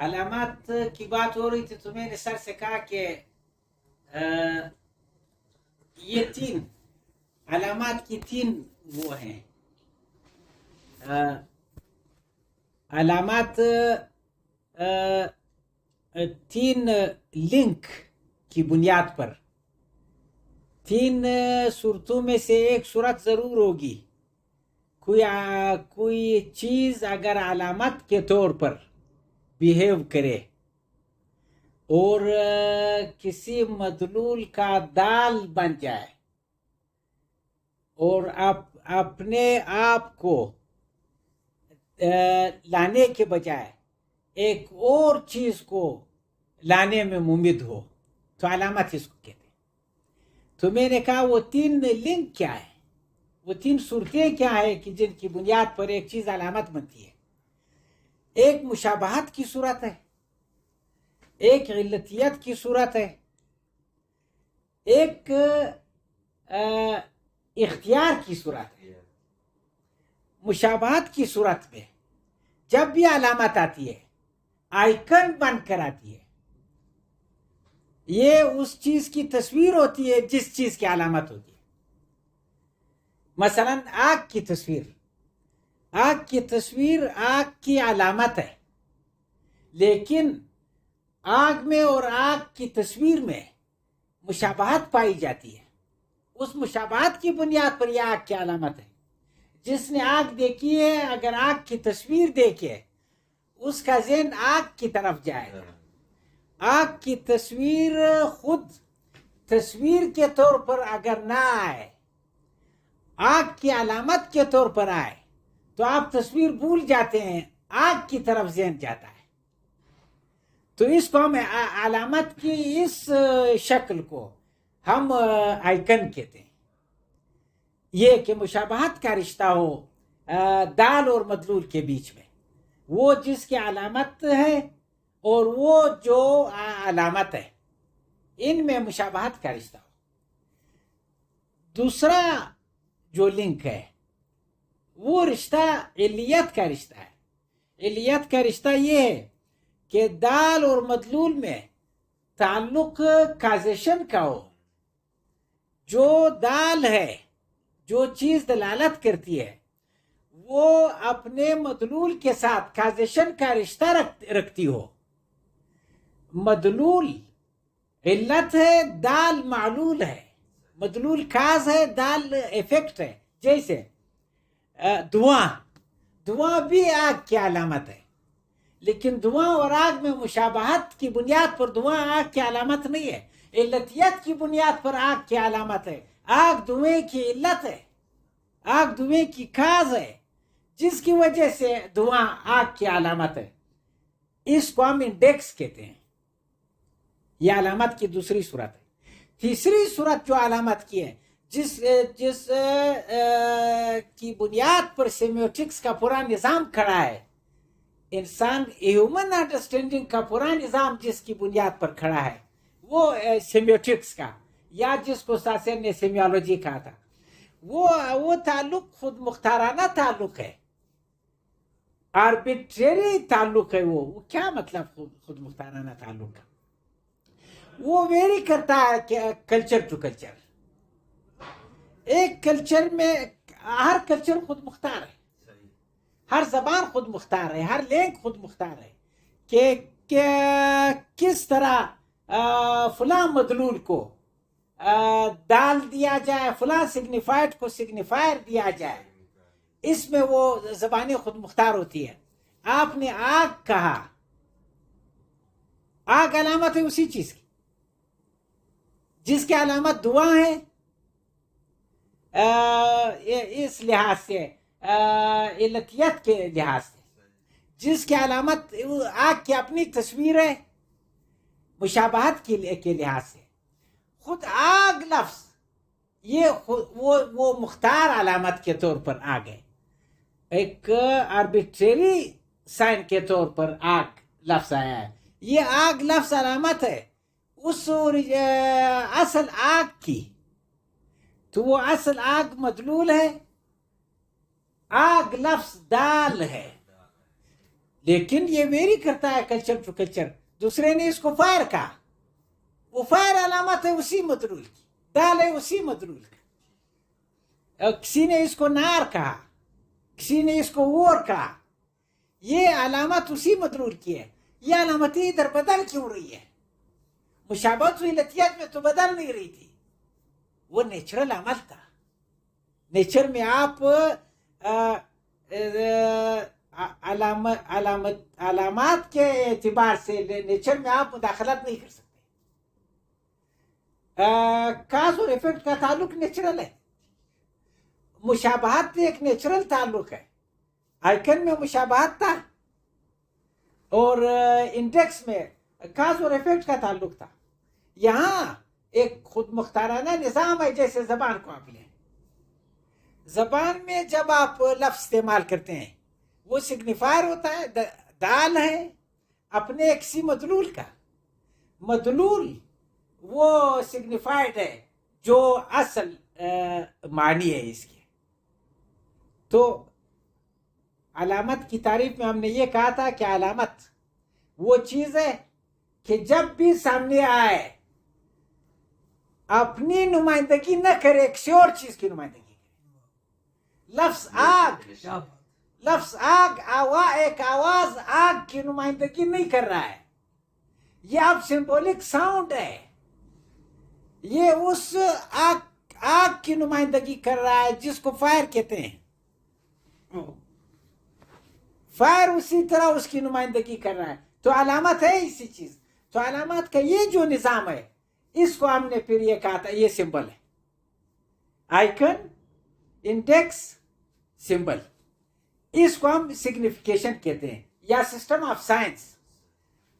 علامات کی بات ہو رہی تھی تو میں نے سر سے کہا کہ یہ 3 علامات کی 3 وہ ہیں علامات 3 لنک کی بنیاد پر 3 صورتوں میں سے ایک صورت ضرور ہوگی. کوئی چیز اگر علامت کے طور پر بیہیو کرے اور کسی مدلول کا دال بن جائے اور اپنے آپ کو لانے کے بجائے ایک اور چیز کو لانے میں ممد ہو تو علامت اس کو کہتے ہیں. تو میں نے کہا وہ 3 لنک کیا ہے، وہ 3 صورتیں کیا ہے کہ جن کی بنیاد پر ایک چیز علامت بنتی ہے. ایک مشابہت کی صورت ہے، ایک علتیت کی صورت ہے، ایک اختیار کی صورت ہے. مشابہت کی صورت میں جب بھی علامت آتی ہے آئیکن بن کر آتی ہے، یہ اس چیز کی تصویر ہوتی ہے جس چیز کی علامت ہوتی ہے. مثلا آگ کی تصویر آگ کی علامت ہے، لیکن آگ میں اور آگ کی تصویر میں مشابہت پائی جاتی ہے. اس مشابہت کی بنیاد پر یہ آگ کی علامت ہے. جس نے آگ دیکھی ہے اگر آگ کی تصویر دیکھے اس کا ذہن آگ کی طرف جائے گا. آگ کی تصویر خود تصویر کے طور پر اگر نہ آئے، آگ کی علامت کے طور پر آئے تو آپ تصویر بھول جاتے ہیں، آگ کی طرف ذہن جاتا ہے. تو اس کو ہم علامت کی اس شکل کو ہم آئیکن کہتے ہیں. یہ کہ مشابہت کا رشتہ ہو دال اور مدلول کے بیچ میں، وہ جس کی علامت ہے اور وہ جو علامت ہے، ان میں مشابہت کا رشتہ ہو. دوسرا جو لنک ہے وہ رشتہ علیت کا رشتہ ہے. علیت کا رشتہ یہ ہے کہ دال اور مدلول میں تعلق کازیشن کا ہو. جو دال ہے، جو چیز دلالت کرتی ہے، وہ اپنے مدلول کے ساتھ کازیشن کا رشتہ رکھتی ہو. مدلول علت ہے، دال معلول ہے. مدلول کاز ہے، دال ایفیکٹ ہے. جیسے دھواں بھی آگ کی علامت ہے، لیکن دھواں اور آگ میں مشابہت کی بنیاد پر دھواں آگ کی علامت نہیں ہے، علتیت کی بنیاد پر آگ کی علامت ہے. آگ دھویں کی علت ہے، آگ دھویں کی کاز ہے، جس کی وجہ سے دھواں آگ کی علامت ہے. اس کو ہم انڈیکس کہتے ہیں. یہ علامت کی دوسری صورت ہے. تیسری صورت جو علامت کی ہے، جس کی بنیاد پر سیمیوٹکس کا پورا نظام کھڑا ہے، انسان ہیومن انڈرسٹینڈنگ کا پورا نظام جس کی بنیاد پر کھڑا ہے، وہ سیمیوٹکس کا، یا جس کو ساسر نے سیمیولوجی کہا تھا، وہ تعلق خود مختارانہ تعلق ہے، آربیٹری تعلق ہے. وہ کیا مطلب خود مختارانہ تعلق کا؟ وہ ویری کرتا ہے کلچر ٹو کلچر. ایک کلچر میں ہر کلچر خود مختار ہے، ہر زبان خود مختار ہے، ہر لینگ خود مختار ہے کہ کس طرح فلاں مدلول کو دال دیا جائے، فلاں سگنیفائڈ کو سگنیفائر دیا جائے. اس میں وہ زبانیں خود مختار ہوتی ہے. آپ نے آگ کہا، آگ علامت ہے اسی چیز کی جس کی علامت دعا ہے. اس لحاظ سے علتیت کے لحاظ سے جس کی علامت آگ کی اپنی تصویر ہے، مشابہت کے لحاظ سے خود آگ لفظ یہ وہ مختار علامت کے طور پر آگ ہے. ایک آربیٹری سائن کے طور پر آگ لفظ آیا ہے. یہ آگ لفظ علامت ہے اس اصل آگ کی. تو وہ اصل آگ مدلول ہے، آگ لفظ دال ہے. لیکن یہ ویری کرتا ہے کلچر ٹو کلچر. دوسرے نے اس کو فائر کہا, وہ فائر علامت ہے اسی مدلول کی, دال ہے اسی مدلول کی. کسی نے اس کو نار کہا, کسی نے اس کو وور کہا, یہ علامت اسی مدلول کی ہے. یہ علامتیں ادھر بدل کیوں رہی ہے؟ مشابہت علتیات میں تو بدل نہیں رہی تھی, وہ نیچرل عمل تھا. نیچر میں آپ علامات کے اعتبار سے نیچر میں آپ مداخلت نہیں کر سکتے. کاز اور ایفیکٹ کا تعلق نیچرل ہے. مشابہت ایک نیچرل تعلق ہے. آئیکن میں مشابہت تھا اور انڈیکس میں کاز اور ایفیکٹ کا تعلق تھا. یہاں ایک خود مختارانہ نظام ہے. جیسے زبان کو آپ لیں, زبان میں جب آپ لفظ استعمال کرتے ہیں وہ سگنیفائر ہوتا ہے, دال ہے اپنے کسی مدلول کا. مدلول وہ سگنیفائڈ ہے جو اصل معنی ہے اس کے. تو علامت کی تعریف میں ہم نے یہ کہا تھا کہ علامت وہ چیز ہے کہ جب بھی سامنے آئے اپنی نمائندگی نہ کرے, کسی اور چیز کی نمائندگی کرے. لفظ آگ, لفظ آگ ایک آواز آگ کی نمائندگی نہیں کر رہا ہے. یہ اب سمبولک ساؤنڈ ہے, یہ اس آگ کی نمائندگی کر رہا ہے جس کو فائر کہتے ہیں. فائر اسی طرح اس کی نمائندگی کر رہا ہے. تو علامت ہے اسی چیز. تو علامات کا یہ جو نظام ہے اس کو ہم نے پھر یہ کہا تھا یہ سمبل ہے. آئیکن, انڈیکس, سمبل, اس کو ہم سگنیفیکیشن کہتے ہیں یا سسٹم آف سائنس.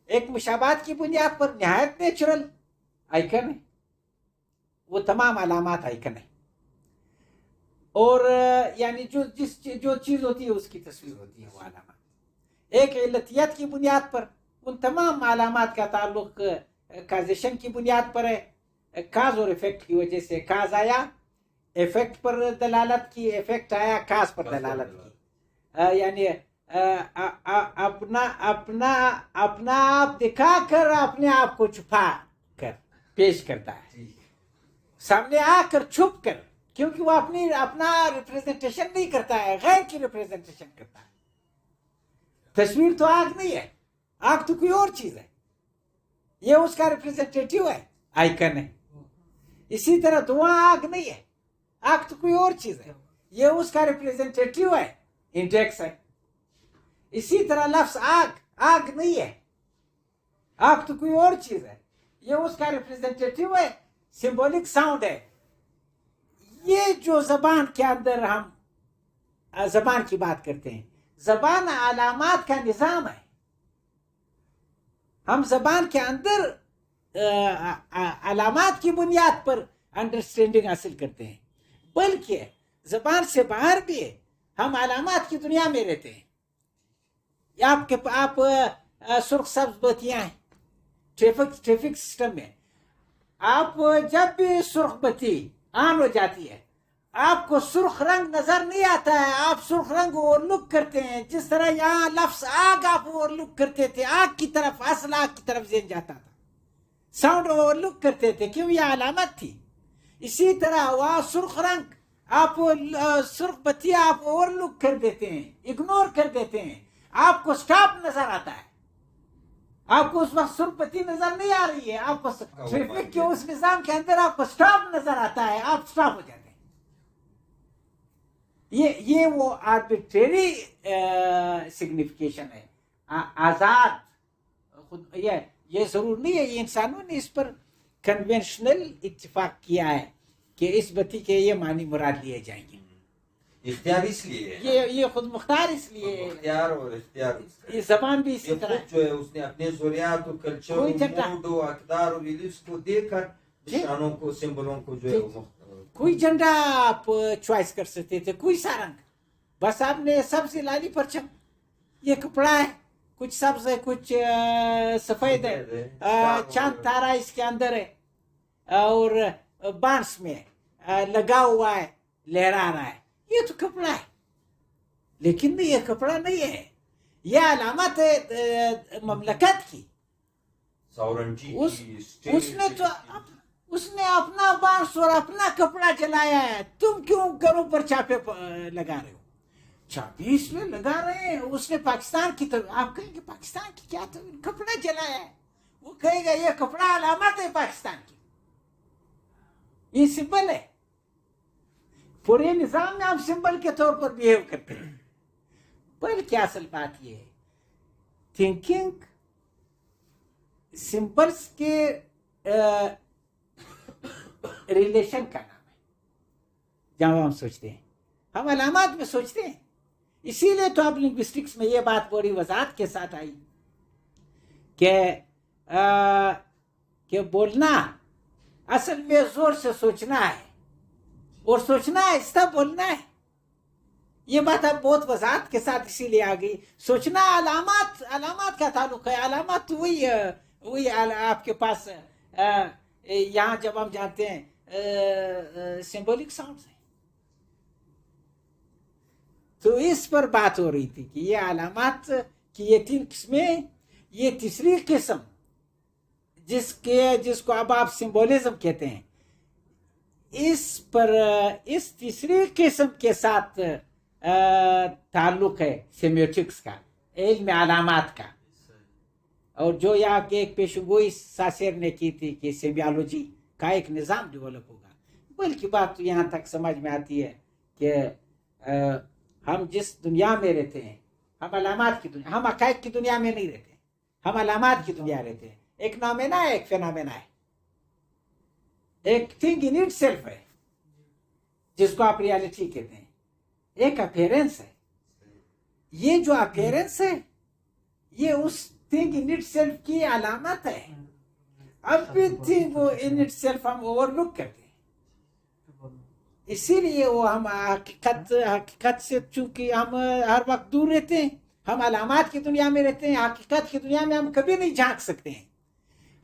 ایک مشابہت کی بنیاد پر نہایت نیچرل آئیکن ہے, وہ تمام علامات آئیکن ہے. اور یعنی جو چیز ہوتی ہے اس کی تصویر ہوتی ہے وہ علامات. ایک علتیت کی بنیاد پر ان تمام علامات کا تعلق کازیشن کی بنیاد پر ہے. کاز اور ایفیکٹ کی وجہ سے کاز آیا ایفیکٹ پر دلالت کی, ایفیکٹ آیا کاز پر دلالت کی. یعنی اپنا آپ دکھا کر اپنے آپ کو چھپا کر پیش کرتا ہے, سامنے آ کر چھپ کر, کیونکہ وہ اپنا ریپریزنٹیشن نہیں کرتا ہے, غیر کی ریپریزنٹیشن کرتا ہے. تصویر تو آگ نہیں ہے, آگ تو کوئی اور چیز ہے, یہ اس کا ریپریزنٹیٹیو ہے, آئیکن ہے. اسی طرح دعا آگ نہیں ہے, آگ تو کوئی اور چیز ہے, یہ اس کا ریپریزنٹیٹیو ہے, انڈیکس ہے. اسی طرح لفظ آگ نہیں ہے, آگ تو کوئی اور چیز ہے, یہ اس کا ریپریزنٹیٹیو ہے, سمبولک ساؤنڈ ہے. یہ جو زبان کے اندر ہم زبان کی بات کرتے ہیں, زبان علامات کا نظام ہے. ہم زبان کے اندر علامات کی بنیاد پر انڈرسٹینڈنگ حاصل کرتے ہیں, بلکہ زبان سے باہر بھی ہم علامات کی دنیا میں رہتے ہیں. آپ سرخ سبز بتیاں ہیں ٹریفک سسٹم میں, آپ جب بھی سرخ بتی آن ہو جاتی ہے آپ کو سرخ رنگ نظر نہیں آتا ہے, آپ سرخ رنگ اوور لک کرتے ہیں. جس طرح یہاں لفظ آگ آپ اوور لک کرتے تھے, آگ کی طرف, اصل آگ کی طرف ذہن جاتا تھا, ساؤنڈ اوور لک کرتے تھے, کیوں یہ علامت تھی. اسی طرح وہاں سرخ رنگ آپ سرخ بتی آپ اوور لک کر دیتے ہیں, اگنور کر دیتے ہیں, آپ کو سٹاپ نظر آتا ہے. آپ کو اس وقت سرخ بتی نظر نہیں آ رہی ہے, آپ کو ٹریفک کے اس نظام کے اندر آپ کو سٹاپ نظر آتا ہے, آپ سٹاپ ہو جاتے ہیں. یہ وہ آربیٹری سگنیفیکیشن ہے, آزاد. یہ ضرور نہیں ہے, یہ انسانوں نے اس پر کنونشنل اتفاق کیا ہے کہ اس بتی کے یہ معنی مراد لیے جائیں گے. اختیار اس لیے ہے, یہ خود مختار اس لیے, اختیار اور اختیار یہ زبان بھی اسی طرح جو ہے اس نے اپنے ضروریات و کلچر موڈ و اقدار و ویلیوز کو دے کر نشانوں کو, سمبلوں کو جو ہے کوئی جھنڈا آپ چوائس کر سکتے تھے, کوئی سا رنگ, بس آپ نے سبز لالی پرچم, یہ کپڑا ہے, کچھ سبز ہے کچھ سفید ہے, چاند تارا اس کے اندر ہے, اور بانس میں لگا ہوا ہے, لہرا رہا ہے, یہ تو کپڑا ہے. لیکن یہ کپڑا نہیں ہے, یہ علامت ہے مملکت کی. ساورنٹی اس نے اپنا بانس اور اپنا کپڑا چلایا ہے. تم کیوں گھروں پر چھاپے لگا رہے ہو؟ چھاپے اس لیے لگا رہے ہیں اس نے پاکستان کی طرف. آپ کہیں گے پاکستان کی کیا تو کپڑا چلایا ہے. وہ کہے گا یہ کپڑا علامت ہے پاکستان کی. یہ سمبل ہے. پورے نظام میں ہم سمبل کے طور پر بیہیو کرتے ہیں. بلکہ اصل بات یہ ہے تھنکنگ سمبلس کے ریلیشن کا نام ہے. جہاں ہم سوچتے ہیں ہم علامات میں سوچتے ہیں. اسی لیے تو اب لنگوسٹکس میں یہ بات بڑی وضاحت کے ساتھ آئی کہ بولنا اصل میں زور سے سوچنا ہے اور سوچنا آہستہ بولنا ہے. یہ بات اب بہت وضاحت کے ساتھ اسی لیے آ گئی. سوچنا علامات کا تعلق ہے. علامات وہی آپ کے پاس یہاں جب ہم جانتے ہیں سمبولک ساؤنڈز ہیں. تو اس پر بات ہو رہی تھی کہ یہ علامات کی یہ 3 قسمیں. یہ تیسری قسم جس کو اب آپ سمبولزم کہتے ہیں اس تیسری قسم کے ساتھ تعلق ہے سیمیوٹکس کا, علم علامات کا. اور جو یہاں کے ایک پیشگوئی ساسیر نے کی تھی کہ سیمیالوجی کا ایک نظام ڈیولپ ہوگا. بلکہ بات تو یہاں تک سمجھ میں آتی ہے کہ ہم جس دنیا میں رہتے ہیں ہم علامات کی دنیا, ہم حقائق کی دنیا میں نہیں رہتے, ہم علامات کی دنیا رہتے ہیں. ایک نومینا ہے, ایک فینومینا ہے, ایک تھنگ ان اٹ سیلف ہے جس کو آپ ریالٹی کہتے ہیں, ایک اپیرنس ہے. یہ جو اپیرنس ہے یہ اس تھنگ ان اٹ سیلف کی علامت ہے. اب بھی تھنگ ان اٹ سیلف ہم اوور لک کرتے ہیں. اسی لیے وہ ہم حقیقت سے چونکہ ہم ہر وقت دور رہتے ہیں, ہم علامات کی دنیا میں رہتے ہیں. حقیقت کی دنیا میں ہم کبھی نہیں جھانک سکتے ہیں.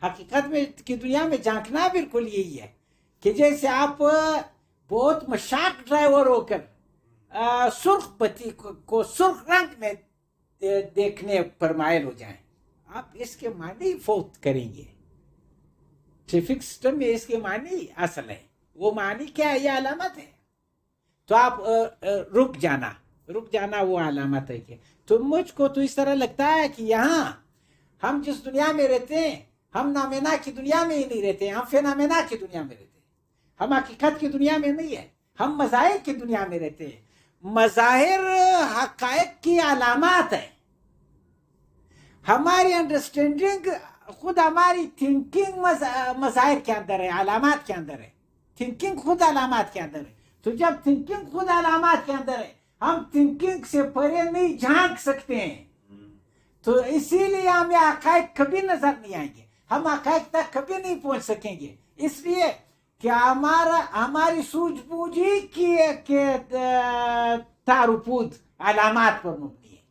حقیقت میں کی دنیا میں جھانکنا بالکل یہی ہے کہ جیسے آپ بہت مشاق ڈرائیور ہو کر سرخ بتی کو سرخ رنگ میں دیکھنے پر مائل ہو جائیں, آپ اس کے معنی فوت کریں گے. ٹریفک سسٹم میں اس کے معنی اصل ہے. وہ معنی کیا ہے؟ یہ علامت ہے. تو آپ رک جانا وہ علامت ہے. کہ تو مجھ کو تو اس طرح لگتا ہے کہ یہاں ہم جس دنیا میں رہتے ہیں ہم نامینا کی دنیا میں ہی نہیں رہتے ہیں, ہم فینامینا کی دنیا میں رہتے ہیں. ہم حقیقت کی دنیا میں نہیں ہے, ہم مظاہر کی دنیا میں رہتے ہیں. مظاہر حقائق کی علامات ہے. ہماری انڈرسٹینڈنگ خود ہماری تھنکنگ مظاہر کے اندر ہے, علامات کے اندر ہے. تھنکنگ خود علامات کے اندر ہے. تو جب تھنکنگ خود علامات کے اندر ہے ہم تھنکنگ سے پرے نہیں جھانک سکتے ہیں. تو اسی لیے ہمیں حقائق کبھی نظر نہیں آئیں گے, ہم حقائق تک کبھی نہیں پہنچ سکیں گے. اس لیے کہ ہماری سوجھ بوجھ ہی کی تاروپود علامات پر مبنی ہے.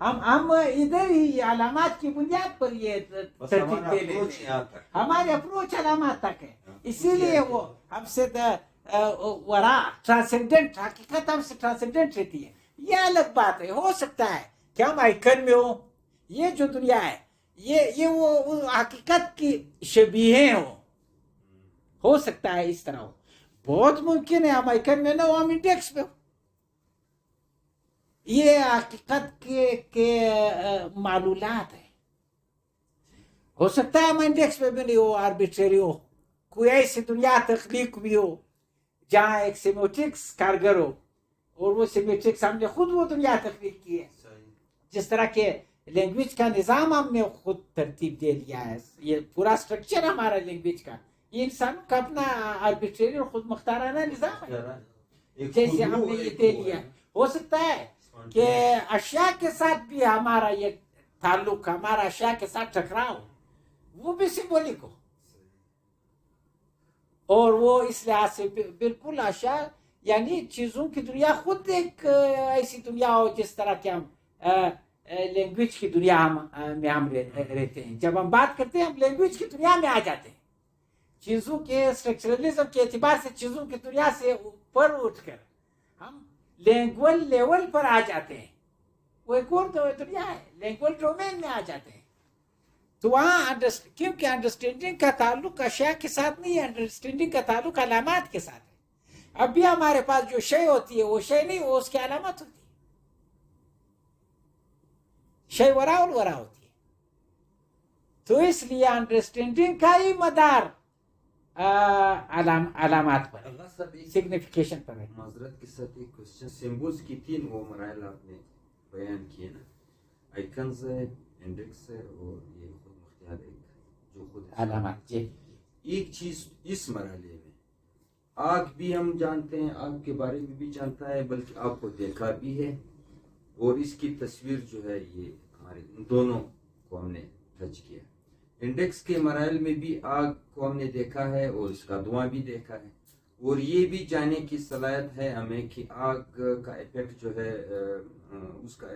ہم ادھر ہی علامات کی بنیاد پر یہ ترتیب دے لیتے ہیں. ہماری اپروچ علامات تک ہے. اسی لیے وہ ہم سے ورا ٹرانسینڈنٹ حقیقت ہم سے ٹرانسینڈنٹ رہتی ہے. یہ الگ بات ہے. ہو سکتا ہے کہ ہم آئیکن میں ہوں, یہ جو دنیا ہے یہ وہ حقیقت کی شبیہیں ہو سکتا ہے اس طرح ہو. بہت ممکن ہے ہم آئیکن میں نہ ہو, ہم انڈیکس میں ہو. یہ حقیقت کے معلولات ہے. ہو سکتا ہے ہم انڈیکس میں بھی نہیں ہو, آربیٹری ہو, کوئی ایسی دنیا تخلیق بھی ہو جہاں ایک سیمیوٹکس کارگر ہو اور وہ سیمیوٹکس ہم نے خود وہ دنیا تخلیق کی ہے. جس طرح کے لینگویج کا نظام ہم نے خود ترتیب دے لیا ہے. یہ پورا سٹرکچر ہمارا لینگویج کا یہ انسانوں کا اپنا آربیٹری اور خود مختارانہ نظام ہے جیسے ہم نے یہ دے لیا. ہو سکتا ہے کہ اشیاء کے ساتھ بھی ہمارا یہ تعلق, ہمارا اشیاء کے ساتھ ٹکراؤ وہ بھی سمبولک ہو, اور وہ اس لحاظ سے بالکل اشیاء یعنی چیزوں کی دنیا خود ایک ایسی دنیا ہو جس طرح کہ ہم لینگویج کی دنیا میں ہم رہتے ہیں. جب ہم بات کرتے ہیں ہم لینگویج کی دنیا میں آ جاتے ہیں. چیزوں کے اسٹرکچرلزم کے اعتبار سے چیزوں کی دنیا سے اوپر اٹھ کر ہم لینگویج لیول پر آ جاتے ہیں. وہ ایک اور دنیا ہے، لینگویج ڈومین میں آ جاتے ہیں. تو وہاں کیونکہ انڈرسٹینڈنگ کا تعلق اشیاء کے ساتھ نہیں ہے، انڈرسٹینڈنگ کا تعلق علامات کے ساتھ ہے. اب بھی ہمارے پاس جو شے ہوتی ہے وہ شے نہیں، وہ اس کی علامت ہوتی ہے. شے ورا اور ورا ہوتی ہے. تو اس لیے انڈرسٹینڈنگ کا ہی مدار علامات پر، اللہ صاحب ایک سگنیفیکیشن پر ہے. معذرت کے ساتھ ایک کوشچن، سمبولز کی 3 وہ مراحل آپ نے بیان کیے نا، آئیکنز ہے، انڈیکس ہے، اور یہ خود مختار ایک جو خود علامات. جی ایک چیز اس مرحلے میں آگ بھی ہم جانتے ہیں، آگ کے بارے میں بھی جانتا ہے، بلکہ آگ کو دیکھا بھی ہے، اور اس کی تصویر جو ہے یہ ہمارے دونوں کو ہم نے ٹچ کیا. انڈیکس کے مراحل میں بھی آگ کو ہم نے دیکھا ہے اور اس کا دھواں بھی دیکھا ہے، اور یہ بھی جاننے کی صلاحیت ہے ہمیں کہ آگ کا ایفیکٹ جو ہے اس کا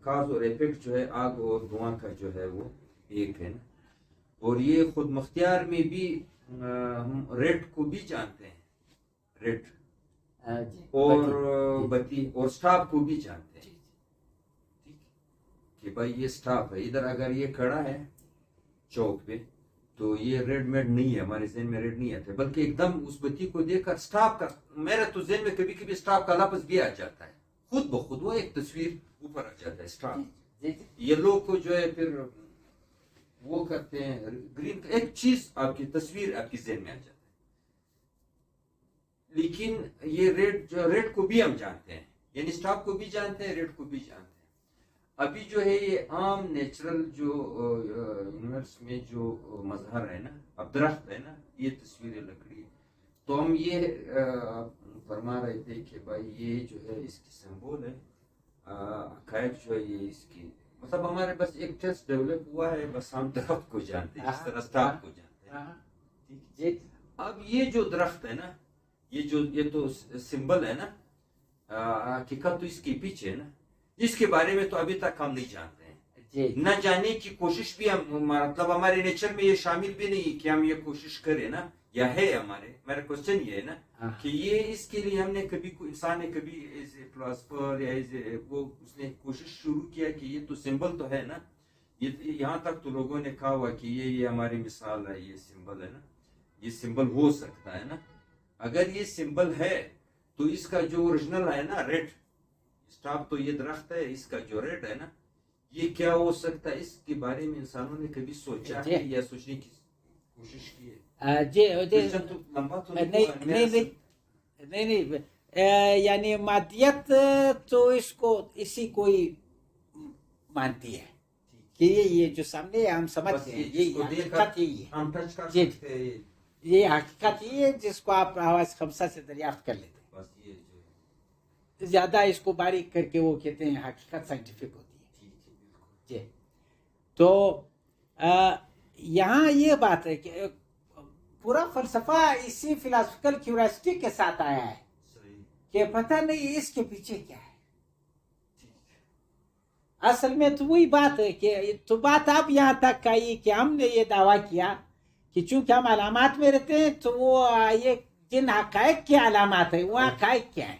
کاز اور ایفیکٹ جو ہے آگ اور دھواں کا جو ہے وہ ایک ہے نا. اور یہ خود مختار میں بھی ہم ریٹ کو بھی جانتے ہیں، ریٹ اور بتی اور سٹاپ کو بھی جانتے ہیں کہ بھائی یہ سٹاپ ہے. ادھر اگر یہ کھڑا ہے چوک پہ تو یہ ریڈ میڈ نہیں ہے، ہمارے ذہن میں ریڈ نہیں آتا ہے، بلکہ ایک دم اس بتی کو دیکھ کر سٹاپ کا، میرے تو ذہن میں کبھی کبھی سٹاپ کا لفظ بھی آ جاتا ہے، خود بخود وہ ایک تصویر اوپر آ جاتا ہے سٹاپ. یہ لوگ کو جو ہے پھر وہ کرتے ہیں گرین، ایک چیز آپ کی تصویر آپ کی ذہن میں آ جاتا ہے. لیکن یہ ریڈ کو بھی ہم جانتے ہیں، یعنی سٹاپ کو بھی جانتے ہیں، ریڈ کو بھی جانتے ہیں. ابھی جو ہے یہ عام نیچرل جو یونیورس میں جو مظہر ہے نا، اب درخت ہے نا، یہ تصویر لکڑی، تو ہم یہ فرما رہے تھے کہ بھائی یہ جو ہے اس کی سمبول ہے، حقائق جو ہے یہ اس کی، مطلب ہمارے بس ایک ٹیسٹ ڈیولپ ہوا ہے، بس ہم درخت کو جانتے ہیں، اس طرح سٹاپ کو جانتے ہیں. اب یہ جو درخت ہے نا، یہ تو سمبل ہے نا، حقیقت تو اس کے پیچھے ہے نا، اس کے بارے میں تو ابھی تک ہم نہیں جانتے ہیں، نہ جاننے کی کوشش بھی ہم، مطلب ہمارے نیچر میں یہ شامل بھی نہیں کہ ہم یہ کوشش کریں نا، یا ہے ہمارے، میرا کوشچن یہ ہے نا کہ یہ اس کے لیے ہم نے کبھی انسان نے کبھی ایز اے فلاسفر یا ایز اے وہ اس نے کوشش شروع کیا کہ یہ تو سمبل تو ہے نا، یہاں تک تو لوگوں نے کہا ہوا کہ یہ ہماری مثال ہے، یہ سمبل ہے نا، یہ سمبل ہو سکتا ہے نا. اگر یہ سمبل ہے تو اس کا جو اوریجنل ہے نا ریڈ سٹاپ، تو یہ درخت ہے، اس کا جو ریڈ ہے نا یہ کیا ہو سکتا ہے، اس کے بارے میں انسانوں نے کبھی سوچا ہے یا سوچنے کی کوشش کی ہے؟ نہیں، یعنی مادیت تو اس کو اسی کو ہی مانتی ہے کہ یہ جو سامنے ہم سمجھتے ہیں یہ حقیقت ہی ہے، یہ حقیقت ہی ہے جس کو آپ آواز خمسہ سے دریافت کر لیتے ہیں. زیادہ اس کو باریک کر کے وہ کہتے ہیں حقیقت سائنٹیفک ہوتی ہے. جی تو یہاں یہ بات ہے کہ پورا فلسفہ اسی فلاسفیکل کیوریاسٹی کے ساتھ آیا ہے کہ پتہ نہیں اس کے پیچھے کیا ہے. اصل میں تو وہی بات ہے کہ تو بات اب یہاں تک آئی کہ ہم نے یہ دعویٰ کیا کہ چونکہ ہم علامات میں رہتے ہیں تو وہ یہ جن حقائق کی علامات ہیں وہ حقائق کیا ہیں.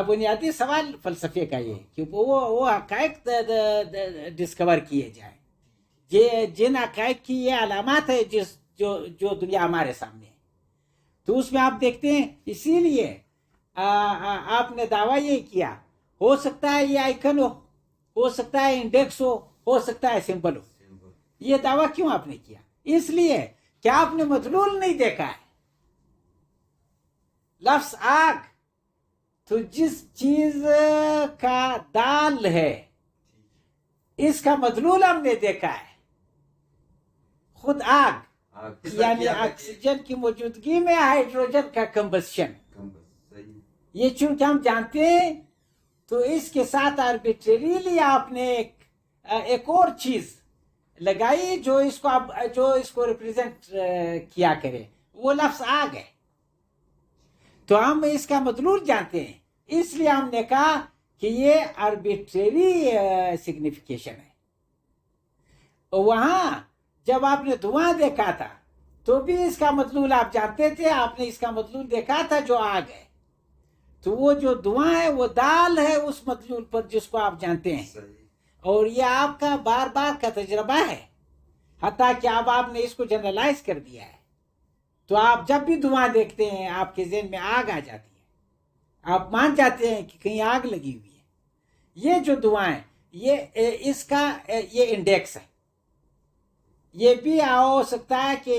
بنیادی سوال فلسفے کا یہ کہ وہ حقائق ڈسکور کیے جائیں، جن حقائق کی یہ علامات ہے جو دنیا ہمارے سامنے ہے. تو اس میں آپ دیکھتے ہیں، اسی لیے آپ نے دعویٰ یہ کیا، ہو سکتا ہے یہ آئیکن ہو سکتا ہے انڈیکس ہو سکتا ہے سمبل ہو. یہ دعویٰ کیوں آپ نے کیا؟ اس لیے کہ آپ نے مدلول نہیں دیکھا ہے. لفظ آگ تو جس چیز کا دال ہے اس کا مدلول ہم نے دیکھا ہے. خود آگ یعنی آکسیجن کی موجودگی میں ہائیڈروجن کا کمبسشن، یہ چونکہ ہم جانتے ہیں تو اس کے ساتھ آربیٹریلی آپ نے ایک اور چیز لگائی جو اس کو ریپریزنٹ کیا کرے، وہ لفظ آگ ہے. تو ہم اس کا مدلول جانتے ہیں، اس لیے ہم نے کہا کہ یہ آربیٹری سگنیفیکیشن ہے. وہاں جب آپ نے دھواں دیکھا تھا تو بھی اس کا مدلول آپ جانتے تھے، آپ نے اس کا مدلول دیکھا تھا جو آگ ہے. تو تو وہ جو دعا ہے وہ دال ہے اس مدلول پر جس کو آپ جانتے ہیں، صحیح، اور یہ آپ کا بار بار کا تجربہ ہے، حتیٰ کہ اب آپ نے اس کو جنرلائز کر دیا ہے. تو آپ جب بھی دعا دیکھتے ہیں آپ کے ذہن میں آگ آ جاتی ہے، آپ مان جاتے ہیں کہ کہیں آگ لگی ہوئی ہے. یہ جو دعائیں یہ اس کا یہ انڈیکس ہے. یہ بھی ہو سکتا ہے کہ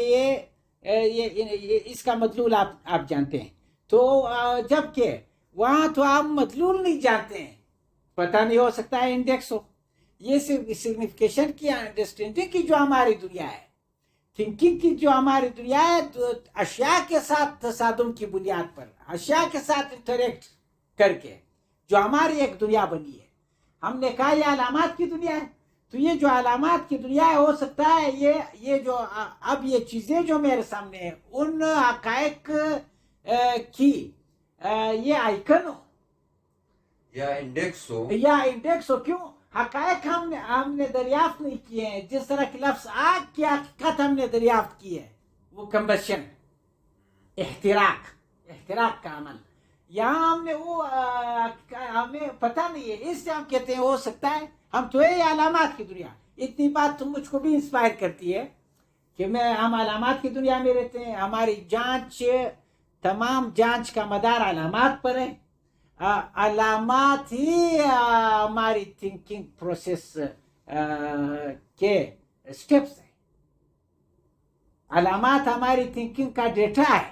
یہ اس کا مدلول آپ جانتے ہیں. تو جبکہ وہاں تو آپ مدلول نہیں جانتے ہیں، پتہ نہیں، ہو سکتا ہے انڈیکس ہو. یہ سگنیفیکیشن کی انڈرسٹینڈنگ کی جو ہماری دنیا ہے، تھنکنگ کی جو ہماری دنیا ہے، تو اشیاء کے ساتھ تصادم کی بنیاد پر، اشیاء کے ساتھ انٹریکٹ کر کے جو ہماری ایک دنیا بنی ہے. ہم نے کہا یہ علامات کی دنیا ہے، تو یہ جو علامات کی دنیا ہے ہو سکتا ہے یہ جو اب یہ چیزیں جو میرے سامنے ہیں ان حقائق کی یہ آئیکن ہو یا انڈیکس ہو، یا انڈیکس ہو. کیوں؟ حقائق ہم نے دریافت نہیں کیے ہیں. جس طرح کہ لفظ آگ کی حقیقت ہم نے دریافت کی ہے، وہ کمبشن، احتراق کا عمل. یہاں ہم نے وہ ہمیں پتہ نہیں ہے، اس سے ہم کہتے ہیں ہو سکتا ہے ہم تو یہ علامات کی دنیا. اتنی بات تو مجھ کو بھی انسپائر کرتی ہے کہ ہم علامات کی دنیا میں رہتے ہیں. ہماری جانچ، تمام جانچ کا مدار علامات پر ہے. علامات ہی ہماری تھنکنگ پروسیس کے سٹیپس ہیں. علامات ہماری تھنکنگ کا ڈیٹا ہے.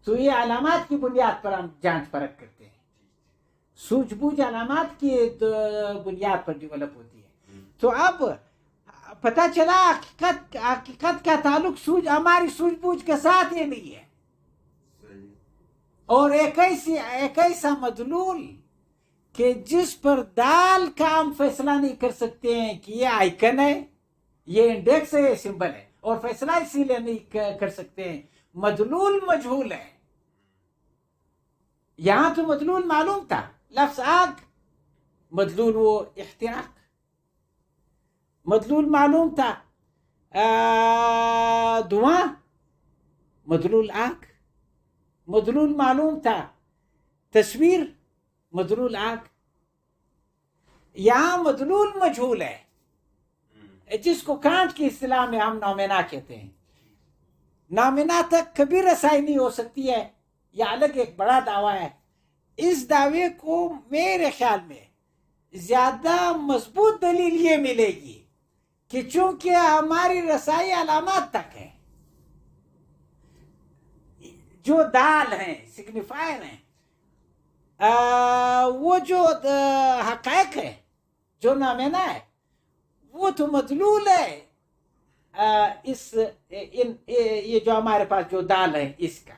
تو یہ علامات کی بنیاد پر ہم جانچ پرکھ کرتے ہیں. سوجھ بوجھ علامات کی بنیاد پر ڈیولپ ہوتی ہے. تو اب پتہ چلا حقیقت کا تعلق ہماری سوجھ بوجھ کے ساتھ یہ نہیں ہے. اور ایک ایسا مدلول کہ جس پر دال کا ہم فیصلہ نہیں کر سکتے ہیں کہ یہ آئیکن ہے، یہ انڈیکس ہے، یہ سمبل ہے، اور فیصلہ اسی لیے نہیں کر سکتے ہیں، مدلول مجہول ہے. یہاں تو مدلول معلوم تھا، لفظ آگ، مدلول وہ احتراق، مدلول معلوم تھا دعا، مدلول آگ، مدلول معلوم تھا تصویر، مدلول آگ. یہاں مدلول مجہول ہے، جس کو کانٹ کی اصطلاح میں ہم نومینا کہتے ہیں. نومینا تک کبھی رسائی نہیں ہو سکتی ہے، یہ الگ ایک بڑا دعویٰ ہے. اس دعوے کو میرے خیال میں زیادہ مضبوط دلیل یہ ملے گی کہ چونکہ ہماری رسائی علامات تک ہے، جو دال ہیں، سگنیفائر ہیں، وہ جو حقائق ہے، جو نامینہ ہے، وہ تو مدلول ہے یہ جو ہمارے پاس جو دال ہے اس کا.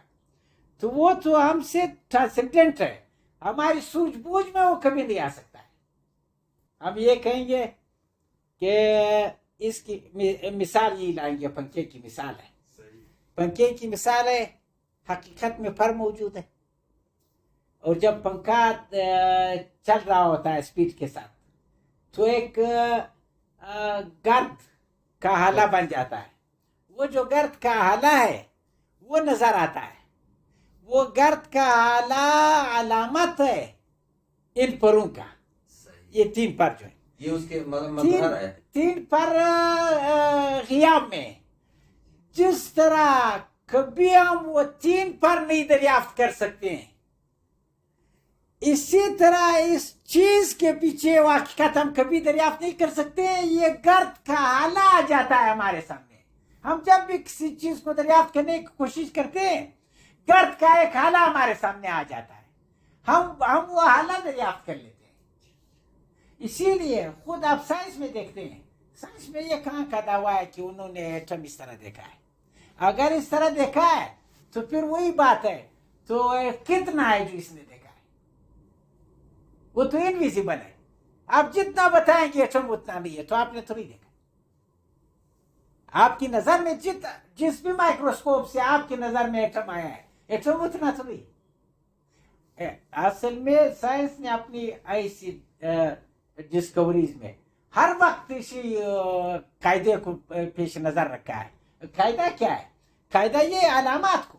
تو وہ تو ہم سے ٹرانسینڈنٹ ہے، ہماری سوجھ بوجھ میں وہ کبھی نہیں آ سکتا ہے. ہم یہ کہیں گے کہ اس کی مثال یہ لائیں گے، پنکھے کی مثال ہے. پنکھے کی مثال ہے، حقیقت میں پر موجود ہے، اور جب پنکھا چل رہا ہوتا ہے اسپیڈ کے ساتھ تو ایک گرد کا حالہ بن جاتا ہے. وہ جو گرد کا حالہ ہے وہ نظر آتا ہے. وہ گرد کا حالہ علامت ہے ان پروں کا. یہ تین پر جو ہے، یہ اس کے مظہر ہے. تین پر غیاب میں جس طرح کبھی ہم وہ تین پر نہیں دریافت کر سکتے ہیں، اسی طرح اس چیز کے پیچھے وہ حقیقت ہم کبھی دریافت نہیں کر سکتے ہیں. یہ گرد کا حالہ آ جاتا ہے ہمارے سامنے. ہم جب بھی کسی چیز کو دریافت کرنے کی کوشش کرتے ہیں، گرد کا ایک حالہ ہمارے سامنے آ جاتا ہے، ہم وہ حالہ دریافت کر لیتے ہیں. اسی لیے خود آپ سائنس میں دیکھتے ہیں، سائنس میں یہ کہاں کا دعویٰ ہے کہ انہوں نے ایٹم اس طرح دیکھا ہے. اگر اس طرح دیکھا ہے تو پھر وہی بات ہے، تو کتنا ہے جو اس نے دیکھا ہے؟ وہ تو انویزیبل ہے. آپ جتنا بتائیں گے ایٹم اتنا نہیں ہے، تو آپ نے تھوڑی دیکھا. آپ کی نظر میں جس بھی مائکروسکوپ سے آپ کی نظر میں ایٹم آیا ہے، ایٹم اتنا تھوڑی. اصل میں سائنس نے اپنی ایسی ڈسکوریز میں ہر وقت اسی قاعدے کو پیش نظر رکھا ہے. قاعدہ کیا ہے؟ قاعدہ یہ علامات کو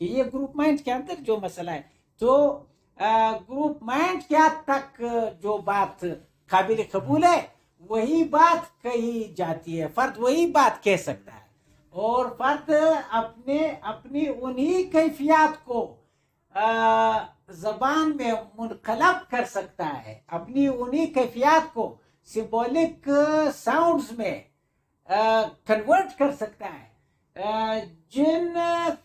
کہ یہ گروپ مائنڈ کے اندر جو مسئلہ ہے، تو گروپ مائنڈ کے حد تک جو بات قابل قبول ہے وہی بات کہی جاتی ہے، فرد وہی بات کہہ سکتا ہے، اور فرد اپنی انہی کیفیات کو زبان میں منقلب کر سکتا ہے، اپنی انہی کیفیات کو سمبولک ساؤنڈز میں کنورٹ کر سکتا ہے، جن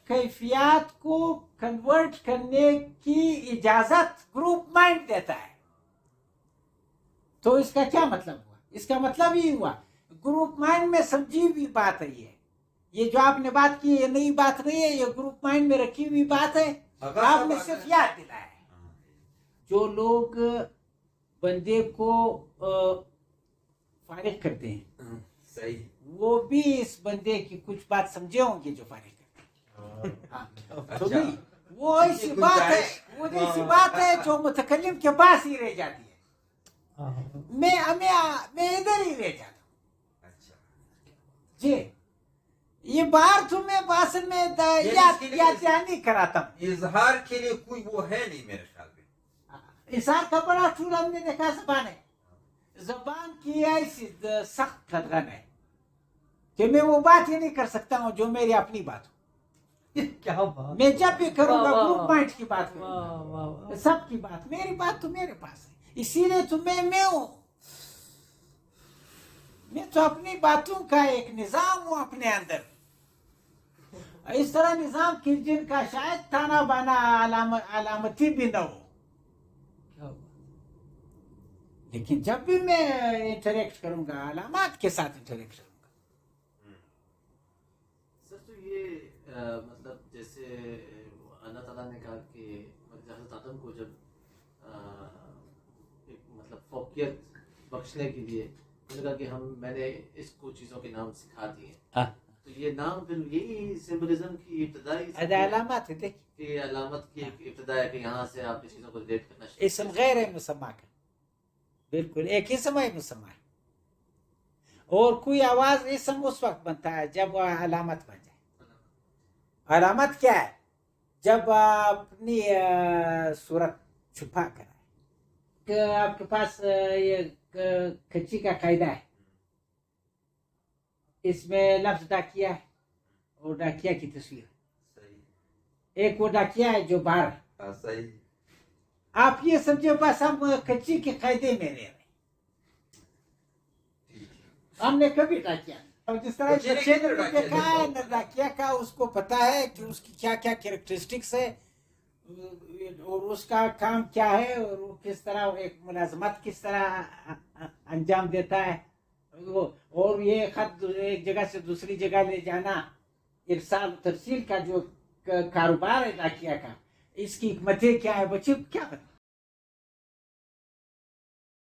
کیفیات کو کنورٹ کرنے کی اجازت گروپ مائنڈ دیتا ہے۔ تو اس کا کیا مطلب ہوا؟ اس کا مطلب یہ ہوا گروپ مائنڈ میں سمجھی ہوئی بات ہے، یہ جو آپ نے بات کی یہ نئی بات نہیں ہے، یہ گروپ مائنڈ میں رکھی ہوئی بات ہے، آپ نے صرف یاد دلایا ہے۔ جو لوگ بندے کو فارغ کرتے ہیں صحیح، وہ بھی اس بندے کی کچھ بات سمجھے ہوں گے جو فارغ کرتے ہیں۔ تو نہیں، وہ ایسی بات ہے جو متکلم کے پاس ہی رہ جاتی ہے، میں ادھر ہی رہ جاتا ہوں۔ اچھا، جی یہ بار تمہیں باسن میں یاد نہیں کراتا ہوں۔ اظہار کے لیے کوئی وہ ہے نہیں میرے خیال میں۔ اظہار کا بڑا ٹول ہم نے دیکھا زبان ہے، زبان کی ایسی سخت قدرن ہے کہ میں وہ بات ہی نہیں کر سکتا ہوں جو میری اپنی بات ہو۔ کیا بات، میں جب بھی کروں گا واہ، گروپ مائنڈ کی بات کروں واہ، گا، واہ، واہ۔ سب کی بات، میری بات تو میرے پاس ہے، اسی لیے تو میں ہوں، میں تو اپنی باتوں کا ایک نظام ہوں اپنے اندر، اس طرح نظام کی جن کا شاید تانا بانا علامتی بھی نہ ہو، کیا بات۔ لیکن جب بھی میں انٹریکٹ کروں گا علامات کے ساتھ انٹریکٹ کروں گا۔ سر تو یہ مطلب جیسے اللہ تعالیٰ نے کہا کہ حضرت آدم کو جب ایک مطلب فوقیت بخشنے کے لیے انہوں نے کہا کہ میں نے اس کو چیزوں کے نام سکھا دیے، تو یہ نام پھر یہی سمبلزم کی ابتدائی علامات ہے، دیکھیں کہ علامت کی ایک ابتدا ہے کہ یہاں سے آپ چیزوں کو ریلیٹ کرنا اسم غیر مسمہ کا، بالکل ایک اسم ہے مسمہ ہے، اور کوئی آواز اسم اس وقت بنتا ہے جب وہ علامت بن جائے۔ علامت کیا ہے؟ جب اپنی صورت چھپا کر آئے، کہ آپ کے پاس یہ کچی کا قاعدہ ہے، اس میں لفظ ڈاکیا ہے اور ڈاکیا کی تصویر، ایک وہ ڈاکیا ہے جو باہر ہے، صحیح، آپ یہ سمجھے بس ہم کچی کے قاعدے میں رہ رہے ہیں، ہم نے کبھی ڈاکیا نہیں، اور جس طرح بچے نے بھی دیکھا ہے نہ ڈاکیا کا اس کو پتا ہے کہ اس کی کیا کیا کیریکٹرسٹکس ہے اور اس کا کام کیا ہے، اور وہ کس طرح ایک ملازمت کس طرح انجام دیتا ہے، اور یہ خط ایک جگہ سے دوسری جگہ لے جانا، ارسال ترسیل کا جو کاروبار ہے ڈاکیا کا، اس کی حکمتیں کیا ہے، بچے کو کیا پتا؟